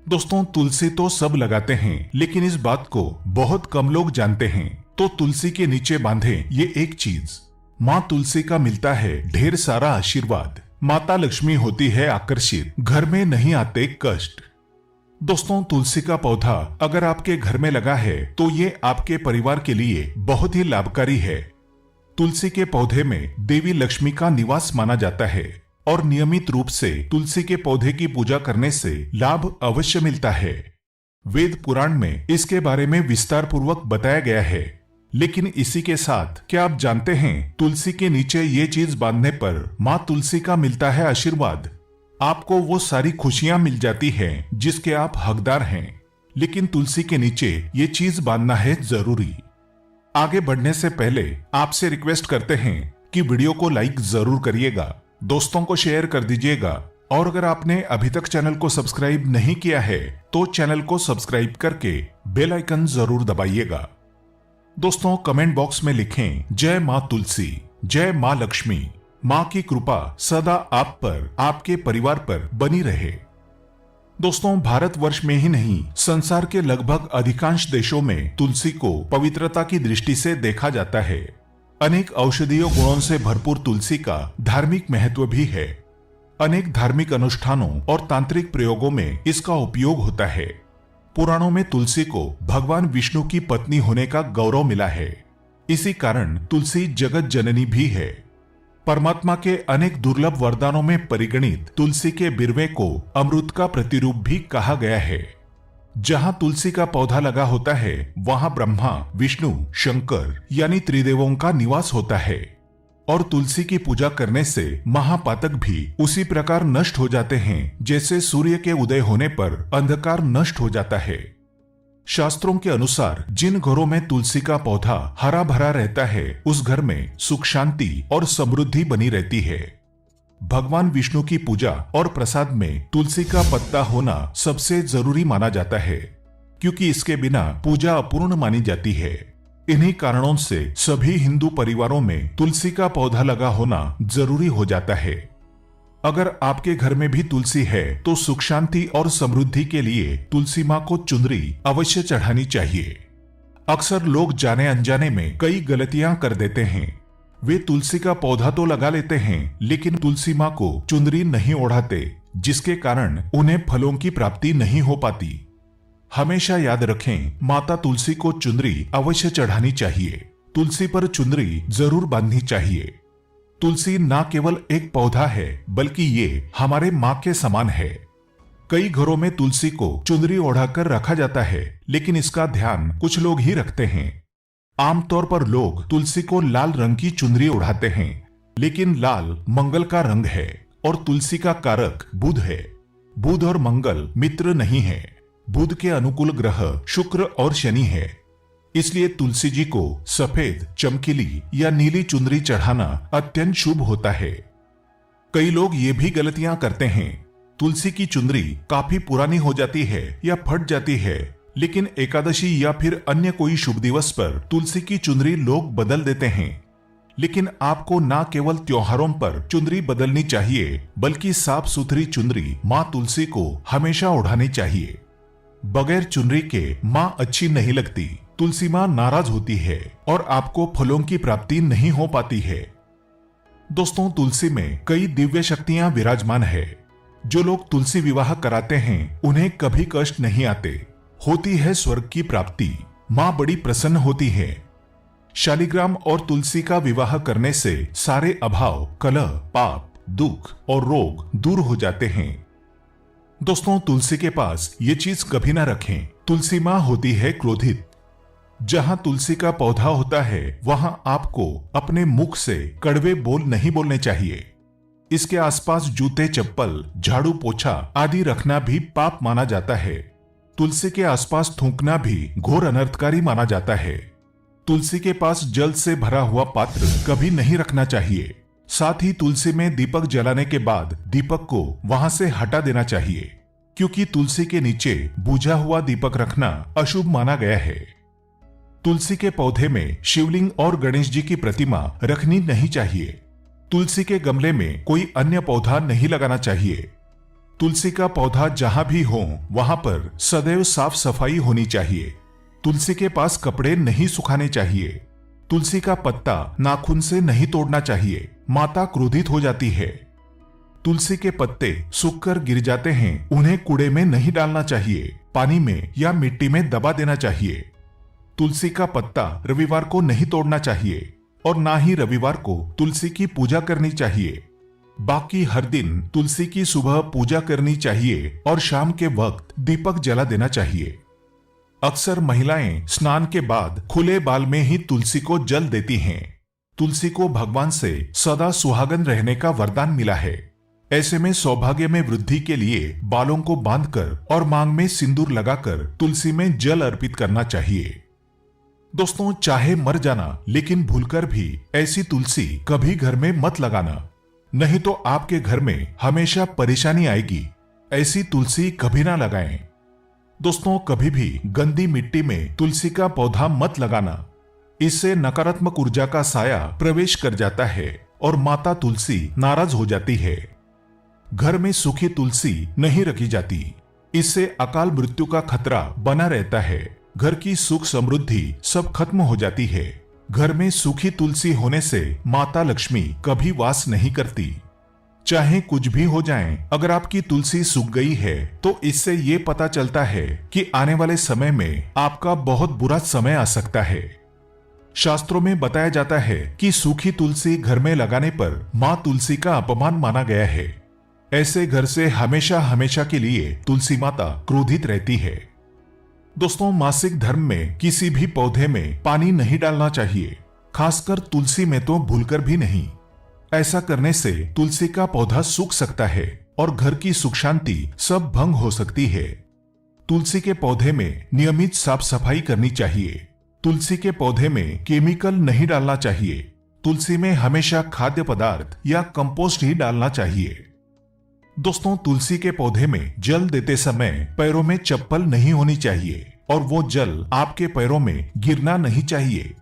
दोस्तों, तुलसी तो सब लगाते हैं, लेकिन इस बात को बहुत कम लोग जानते हैं। तो तुलसी के नीचे बांधे ये एक चीज, माँ तुलसी का मिलता है ढेर सारा आशीर्वाद। माता लक्ष्मी होती है आकर्षित, घर में नहीं आते कष्ट। दोस्तों, तुलसी का पौधा अगर आपके घर में लगा है तो ये आपके परिवार के लिए बहुत ही लाभकारी है। तुलसी के पौधे में देवी लक्ष्मी का निवास माना जाता है और नियमित रूप से तुलसी के पौधे की पूजा करने से लाभ अवश्य मिलता है। वेद पुराण में इसके बारे में विस्तार पूर्वक बताया गया है। लेकिन इसी के साथ क्या आप जानते हैं तुलसी के नीचे ये चीज बांधने पर माँ तुलसी का मिलता है आशीर्वाद। आपको वो सारी खुशियां मिल जाती हैं जिसके आप हकदार हैं। लेकिन तुलसी के नीचे ये चीज बांधना है जरूरी। आगे बढ़ने से पहले आपसे रिक्वेस्ट करते हैं कि वीडियो को लाइक जरूर करिएगा, दोस्तों को शेयर कर दीजिएगा और अगर आपने अभी तक चैनल को सब्सक्राइब नहीं किया है तो चैनल को सब्सक्राइब करके बेल आइकन जरूर दबाइएगा। दोस्तों, कमेंट बॉक्स में लिखें जय माँ तुलसी, जय माँ लक्ष्मी। माँ की कृपा सदा आप पर, आपके परिवार पर बनी रहे। दोस्तों, भारतवर्ष में ही नहीं संसार के लगभग अधिकांश देशों में तुलसी को पवित्रता की दृष्टि से देखा जाता है। अनेक औषधीय गुणों से भरपूर तुलसी का धार्मिक महत्व भी है। अनेक धार्मिक अनुष्ठानों और तांत्रिक प्रयोगों में इसका उपयोग होता है। पुराणों में तुलसी को भगवान विष्णु की पत्नी होने का गौरव मिला है। इसी कारण तुलसी जगत जननी भी है। परमात्मा के अनेक दुर्लभ वरदानों में परिगणित तुलसी के बिरवे को अमृत का प्रतिरूप भी कहा गया है। जहां तुलसी का पौधा लगा होता है वहां ब्रह्मा, विष्णु, शंकर यानी त्रिदेवों का निवास होता है और तुलसी की पूजा करने से महापातक भी उसी प्रकार नष्ट हो जाते हैं जैसे सूर्य के उदय होने पर अंधकार नष्ट हो जाता है। शास्त्रों के अनुसार जिन घरों में तुलसी का पौधा हरा भरा रहता है उस घर में सुख शांति और समृद्धि बनी रहती है। भगवान विष्णु की पूजा और प्रसाद में तुलसी का पत्ता होना सबसे जरूरी माना जाता है, क्योंकि इसके बिना पूजा अपूर्ण मानी जाती है। इन्हीं कारणों से सभी हिंदू परिवारों में तुलसी का पौधा लगा होना जरूरी हो जाता है। अगर आपके घर में भी तुलसी है तो सुख शांति और समृद्धि के लिए तुलसी माँ को चुनरी अवश्य चढ़ानी चाहिए। अक्सर लोग जाने अनजाने में कई गलतियां कर देते हैं। वे तुलसी का पौधा तो लगा लेते हैं लेकिन तुलसी माँ को चुनरी नहीं ओढ़ाते, जिसके कारण उन्हें फलों की प्राप्ति नहीं हो पाती। हमेशा याद रखें, माता तुलसी को चुनरी अवश्य चढ़ानी चाहिए। तुलसी पर चुनरी जरूर बांधनी चाहिए। तुलसी न केवल एक पौधा है बल्कि ये हमारे माँ के समान है। कई घरों में तुलसी को चुनरी ओढ़ाकर रखा जाता है, लेकिन इसका ध्यान कुछ लोग ही रखते हैं। आमतौर पर लोग तुलसी को लाल रंग की चुनरी ओढ़ाते हैं, लेकिन लाल मंगल का रंग है और तुलसी का कारक बुध है। बुध और मंगल मित्र नहीं है। बुध के अनुकूल ग्रह शुक्र और शनि है। इसलिए तुलसी जी को सफेद, चमकीली या नीली चुनरी चढ़ाना अत्यंत शुभ होता है। कई लोग ये भी गलतियां करते हैं। तुलसी की चुनरी काफी पुरानी हो जाती है या फट जाती है, लेकिन एकादशी या फिर अन्य कोई शुभ दिवस पर तुलसी की चुनरी लोग बदल देते हैं। लेकिन आपको न केवल त्योहारों पर चुनरी बदलनी चाहिए बल्कि साफ सुथरी चुनरी माँ तुलसी को हमेशा ओढ़ानी चाहिए। बगैर चुनरी के माँ अच्छी नहीं लगती। तुलसी माँ नाराज होती है और आपको फलों की प्राप्ति नहीं हो पाती है। दोस्तों, तुलसी में कई दिव्य शक्तियां विराजमान है। जो लोग तुलसी विवाह कराते हैं उन्हें कभी कष्ट नहीं आते। होती है स्वर्ग की प्राप्ति। माँ बड़ी प्रसन्न होती है। शालिग्राम और तुलसी का विवाह करने से सारे अभाव, कलह, पाप, दुख और रोग दूर हो जाते हैं। दोस्तों, तुलसी के पास ये चीज कभी ना रखें। तुलसी माँ होती है क्रोधित। जहां तुलसी का पौधा होता है वहां आपको अपने मुख से कड़वे बोल नहीं बोलने चाहिए। इसके आसपास जूते, चप्पल, झाड़ू, पोछा आदि रखना भी पाप माना जाता है। तुलसी के आसपास थूकना भी घोर अनर्थकारी माना जाता है। तुलसी के पास जल से भरा हुआ पात्र कभी नहीं रखना चाहिए। साथ ही तुलसी में दीपक जलाने के बाद दीपक को वहां से हटा देना चाहिए, क्योंकि तुलसी के नीचे बुझा हुआ दीपक रखना अशुभ माना गया है। तुलसी के पौधे में शिवलिंग और गणेश जी की प्रतिमा रखनी नहीं चाहिए। तुलसी के गमले में कोई अन्य पौधा नहीं लगाना चाहिए। तुलसी का पौधा जहां भी हो वहां पर सदैव साफ सफाई होनी चाहिए। तुलसी के पास कपड़े नहीं सुखाने चाहिए। तुलसी का पत्ता नाखून से नहीं तोड़ना चाहिए, माता क्रोधित हो जाती है। तुलसी के पत्ते सूखकर गिर जाते हैं, उन्हें कूड़े में नहीं डालना चाहिए, पानी में या मिट्टी में दबा देना चाहिए। तुलसी का पत्ता रविवार को नहीं तोड़ना चाहिए और ना ही रविवार को तुलसी की पूजा करनी चाहिए। बाकी हर दिन तुलसी की सुबह पूजा करनी चाहिए और शाम के वक्त दीपक जला देना चाहिए। अक्सर महिलाएं स्नान के बाद खुले बाल में ही तुलसी को जल देती हैं। तुलसी को भगवान से सदा सुहागन रहने का वरदान मिला है। ऐसे में सौभाग्य में वृद्धि के लिए बालों को बांधकर और मांग में सिंदूर लगाकर तुलसी में जल अर्पित करना चाहिए। दोस्तों, चाहे मर जाना लेकिन भूलकर भी ऐसी तुलसी कभी घर में मत लगाना, नहीं तो आपके घर में हमेशा परेशानी आएगी। ऐसी तुलसी कभी ना लगाएं। दोस्तों, कभी भी गंदी मिट्टी में तुलसी का पौधा मत लगाना। इससे नकारात्मक ऊर्जा का साया प्रवेश कर जाता है और माता तुलसी नाराज हो जाती है। घर में सूखी तुलसी नहीं रखी जाती, इससे अकाल मृत्यु का खतरा बना रहता है। घर की सुख समृद्धि सब खत्म हो जाती है। घर में सूखी तुलसी होने से माता लक्ष्मी कभी वास नहीं करती। चाहे कुछ भी हो जाए, अगर आपकी तुलसी सूख गई है तो इससे ये पता चलता है कि आने वाले समय में आपका बहुत बुरा समय आ सकता है। शास्त्रों में बताया जाता है कि सूखी तुलसी घर में लगाने पर मां तुलसी का अपमान माना गया है। ऐसे घर से हमेशा हमेशा के लिए तुलसी माता क्रोधित रहती है। दोस्तों, मासिक धर्म में किसी भी पौधे में पानी नहीं डालना चाहिए, खासकर तुलसी में तो भूलकर भी नहीं। ऐसा करने से तुलसी का पौधा सूख सकता है और घर की सुख शांति सब भंग हो सकती है। तुलसी के पौधे में नियमित साफ सफाई करनी चाहिए। तुलसी के पौधे में केमिकल नहीं डालना चाहिए। तुलसी में हमेशा खाद्य पदार्थ या कंपोस्ट ही डालना चाहिए। दोस्तों, तुलसी के पौधे में जल देते समय पैरों में चप्पल नहीं होनी चाहिए और वो जल आपके पैरों में गिरना नहीं चाहिए।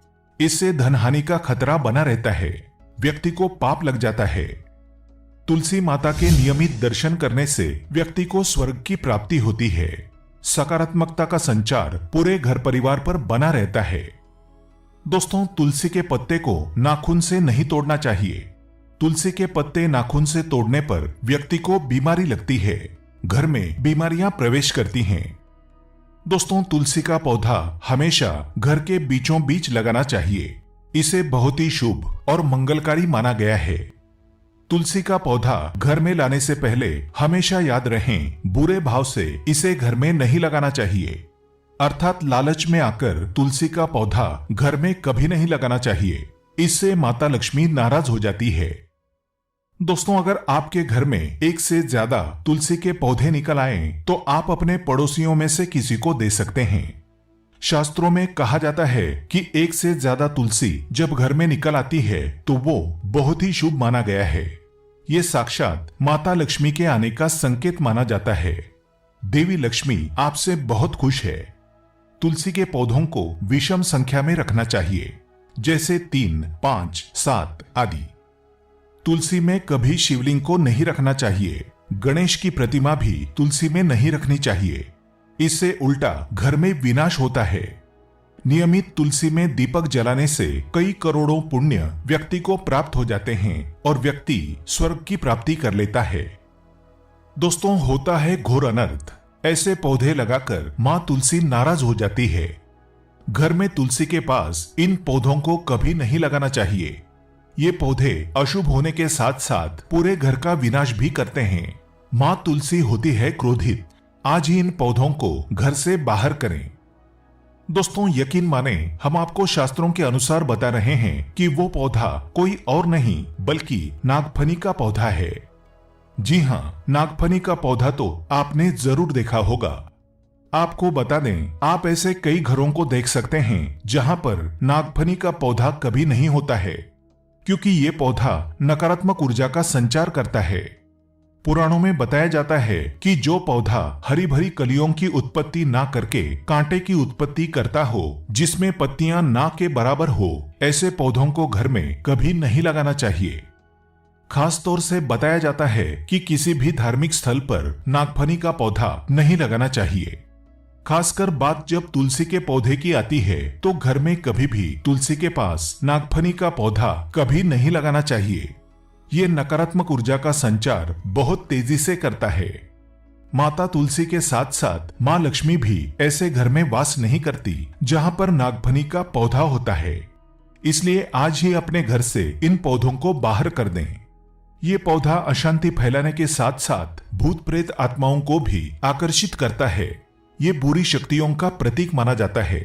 इससे धन हानि का खतरा बना रहता है, व्यक्ति को पाप लग जाता है। तुलसी माता के नियमित दर्शन करने से व्यक्ति को स्वर्ग की प्राप्ति होती है। सकारात्मकता का संचार पूरे घर परिवार पर बना रहता है। दोस्तों, तुलसी के पत्ते को नाखून से नहीं तोड़ना चाहिए। तुलसी के पत्ते नाखून से तोड़ने पर व्यक्ति को बीमारी लगती है, घर में बीमारियां प्रवेश करती हैं। दोस्तों, तुलसी का पौधा हमेशा घर के बीचों बीच लगाना चाहिए। इसे बहुत ही शुभ और मंगलकारी माना गया है। तुलसी का पौधा घर में लाने से पहले हमेशा याद रहें, बुरे भाव से इसे घर में नहीं लगाना चाहिए। अर्थात लालच में आकर तुलसी का पौधा घर में कभी नहीं लगाना चाहिए। इससे माता लक्ष्मी नाराज हो जाती है। दोस्तों, अगर आपके घर में एक से ज्यादा तुलसी के पौधे निकल आए तो आप अपने पड़ोसियों में से किसी को दे सकते हैं। शास्त्रों में कहा जाता है कि एक से ज्यादा तुलसी जब घर में निकल आती है तो वो बहुत ही शुभ माना गया है। ये साक्षात माता लक्ष्मी के आने का संकेत माना जाता है। देवी लक्ष्मी आपसे बहुत खुश है। तुलसी के पौधों को विषम संख्या में रखना चाहिए, जैसे 3, 5, 7 आदि। तुलसी में कभी शिवलिंग को नहीं रखना चाहिए। गणेश की प्रतिमा भी तुलसी में नहीं रखनी चाहिए, इससे उल्टा घर में विनाश होता है। नियमित तुलसी में दीपक जलाने से कई करोड़ों पुण्य व्यक्ति को प्राप्त हो जाते हैं और व्यक्ति स्वर्ग की प्राप्ति कर लेता है। दोस्तों, होता है घोर अनर्थ। ऐसे पौधे लगाकर मां तुलसी नाराज हो जाती है। घर में तुलसी के पास इन पौधों को कभी नहीं लगाना चाहिए। ये पौधे अशुभ होने के साथ साथ पूरे घर का विनाश भी करते हैं। मां तुलसी होती है क्रोधित। आज ही इन पौधों को घर से बाहर करें। दोस्तों, यकीन माने, हम आपको शास्त्रों के अनुसार बता रहे हैं कि वो पौधा कोई और नहीं बल्कि नागफनी का पौधा है। जी हाँ, नागफनी का पौधा तो आपने जरूर देखा होगा। आपको बता दें, आप ऐसे कई घरों को देख सकते हैं जहां पर नागफनी का पौधा कभी नहीं होता है, क्योंकि ये पौधा नकारात्मक ऊर्जा का संचार करता है। पुराणों में बताया जाता है कि जो पौधा हरी भरी कलियों की उत्पत्ति ना करके कांटे की उत्पत्ति करता हो, जिसमें पत्तियां ना के बराबर हो, ऐसे पौधों को घर में कभी नहीं लगाना चाहिए। खास तौर से बताया जाता है कि किसी भी धार्मिक स्थल पर नागफनी का पौधा नहीं लगाना चाहिए। खासकर बात जब तुलसी के पौधे की आती है तो घर में कभी भी तुलसी के पास नागफनी का पौधा कभी नहीं लगाना चाहिए। ये नकारात्मक ऊर्जा का संचार बहुत तेजी से करता है। माता तुलसी के साथ साथ माँ लक्ष्मी भी ऐसे घर में वास नहीं करती जहाँ पर नागफनी का पौधा होता है। इसलिए आज ही अपने घर से इन पौधों को बाहर कर दें। ये पौधा अशांति फैलाने के साथ साथ भूत प्रेत आत्माओं को भी आकर्षित करता है। ये बुरी शक्तियों का प्रतीक माना जाता है।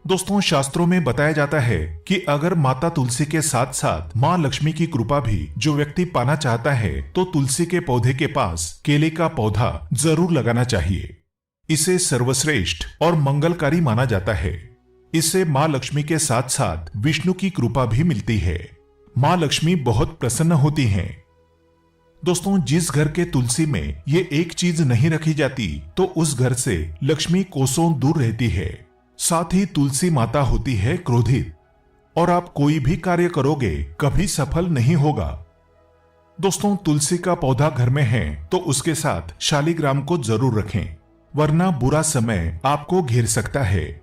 दोस्तों, शास्त्रों में बताया जाता है कि अगर माता तुलसी के साथ साथ माँ लक्ष्मी की कृपा भी जो व्यक्ति पाना चाहता है तो तुलसी के पौधे के पास केले का पौधा जरूर लगाना चाहिए। इसे सर्वश्रेष्ठ और मंगलकारी माना जाता है। इससे माँ लक्ष्मी के साथ साथ विष्णु की कृपा भी मिलती है। माँ लक्ष्मी बहुत प्रसन्न होती हैं। दोस्तों, जिस घर के तुलसी में ये एक चीज नहीं रखी जाती तो उस घर से लक्ष्मी कोसों दूर रहती है। साथ ही तुलसी माता होती है क्रोधित और आप कोई भी कार्य करोगे कभी सफल नहीं होगा। दोस्तों, तुलसी का पौधा घर में है तो उसके साथ शालिग्राम को जरूर रखें, वरना बुरा समय आपको घेर सकता है।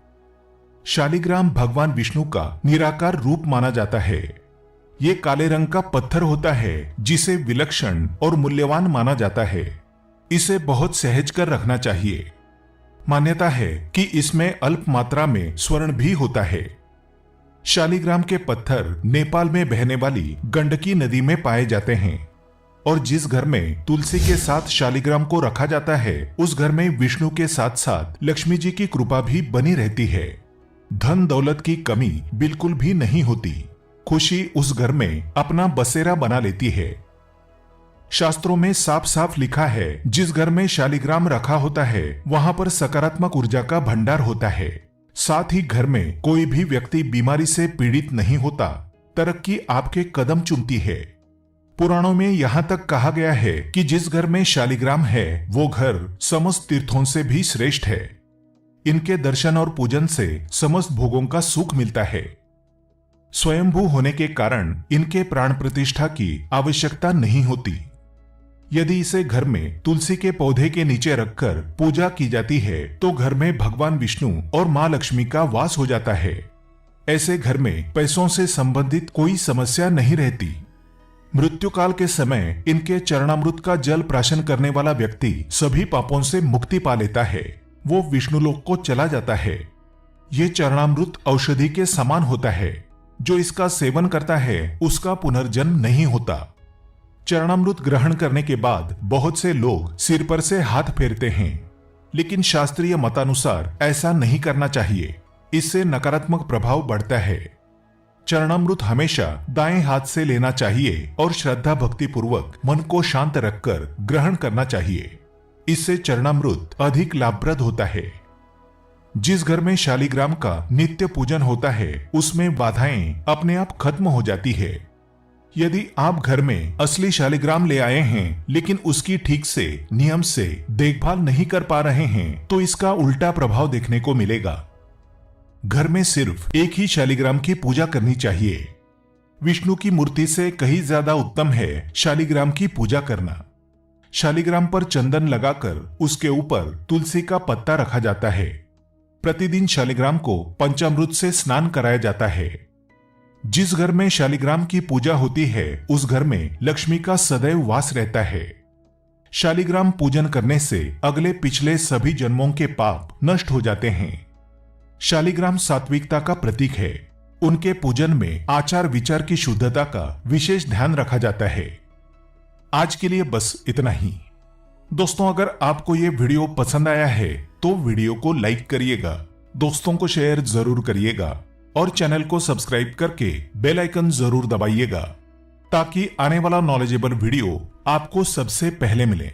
शालिग्राम भगवान विष्णु का निराकार रूप माना जाता है। ये काले रंग का पत्थर होता है जिसे विलक्षण और मूल्यवान माना जाता है। इसे बहुत सहज कर रखना चाहिए। मान्यता है कि इसमें अल्प मात्रा में स्वर्ण भी होता है। शालिग्राम के पत्थर नेपाल में बहने वाली गंडकी नदी में पाए जाते हैं और जिस घर में तुलसी के साथ शालिग्राम को रखा जाता है उस घर में विष्णु के साथ साथ लक्ष्मी जी की कृपा भी बनी रहती है। धन दौलत की कमी बिल्कुल भी नहीं होती। खुशी उस घर में अपना बसेरा बना लेती है। शास्त्रों में साफ साफ लिखा है, जिस घर में शालिग्राम रखा होता है वहां पर सकारात्मक ऊर्जा का भंडार होता है। साथ ही घर में कोई भी व्यक्ति बीमारी से पीड़ित नहीं होता। तरक्की आपके कदम चूमती है। पुराणों में यहाँ तक कहा गया है कि जिस घर में शालिग्राम है वो घर समस्त तीर्थों से भी श्रेष्ठ है। इनके दर्शन और पूजन से समस्त भोगों का सुख मिलता है। स्वयंभू होने के कारण इनके प्राण प्रतिष्ठा की आवश्यकता नहीं होती। यदि इसे घर में तुलसी के पौधे के नीचे रखकर पूजा की जाती है तो घर में भगवान विष्णु और माँ लक्ष्मी का वास हो जाता है। ऐसे घर में पैसों से संबंधित कोई समस्या नहीं रहती। मृत्यु काल के समय इनके चरणामृत का जल प्राशन करने वाला व्यक्ति सभी पापों से मुक्ति पा लेता है। वो विष्णुलोक को चला जाता है। ये चरणामृत औषधि के समान होता है। जो इसका सेवन करता है उसका पुनर्जन्म नहीं होता। चरणामृत ग्रहण करने के बाद बहुत से लोग सिर पर से हाथ फेरते हैं, लेकिन शास्त्रीय मतानुसार ऐसा नहीं करना चाहिए। इससे नकारात्मक प्रभाव बढ़ता है। चरणामृत हमेशा दाएं हाथ से लेना चाहिए और श्रद्धा भक्ति पूर्वक मन को शांत रखकर ग्रहण करना चाहिए। इससे चरणामृत अधिक लाभप्रद होता है। जिस घर में शालिग्राम का नित्य पूजन होता है उसमें बाधाएं अपने आप खत्म हो जाती है। यदि आप घर में असली शालिग्राम ले आए हैं लेकिन उसकी ठीक से नियम से देखभाल नहीं कर पा रहे हैं तो इसका उल्टा प्रभाव देखने को मिलेगा। घर में सिर्फ एक ही शालिग्राम की पूजा करनी चाहिए। विष्णु की मूर्ति से कहीं ज्यादा उत्तम है शालिग्राम की पूजा करना। शालिग्राम पर चंदन लगाकर उसके ऊपर तुलसी का पत्ता रखा जाता है। प्रतिदिन शालिग्राम को पंचामृत से स्नान कराया जाता है। जिस घर में शालिग्राम की पूजा होती है उस घर में लक्ष्मी का सदैव वास रहता है। शालिग्राम पूजन करने से अगले पिछले सभी जन्मों के पाप नष्ट हो जाते हैं। शालिग्राम सात्विकता का प्रतीक है। उनके पूजन में आचार विचार की शुद्धता का विशेष ध्यान रखा जाता है। आज के लिए बस इतना ही। दोस्तों, अगर आपको ये वीडियो पसंद आया है तो वीडियो को लाइक करिएगा, दोस्तों को शेयर जरूर करिएगा और चैनल को सब्सक्राइब करके बेल आइकन जरूर दबाइएगा ताकि आने वाला नॉलेजेबल वीडियो आपको सबसे पहले मिले।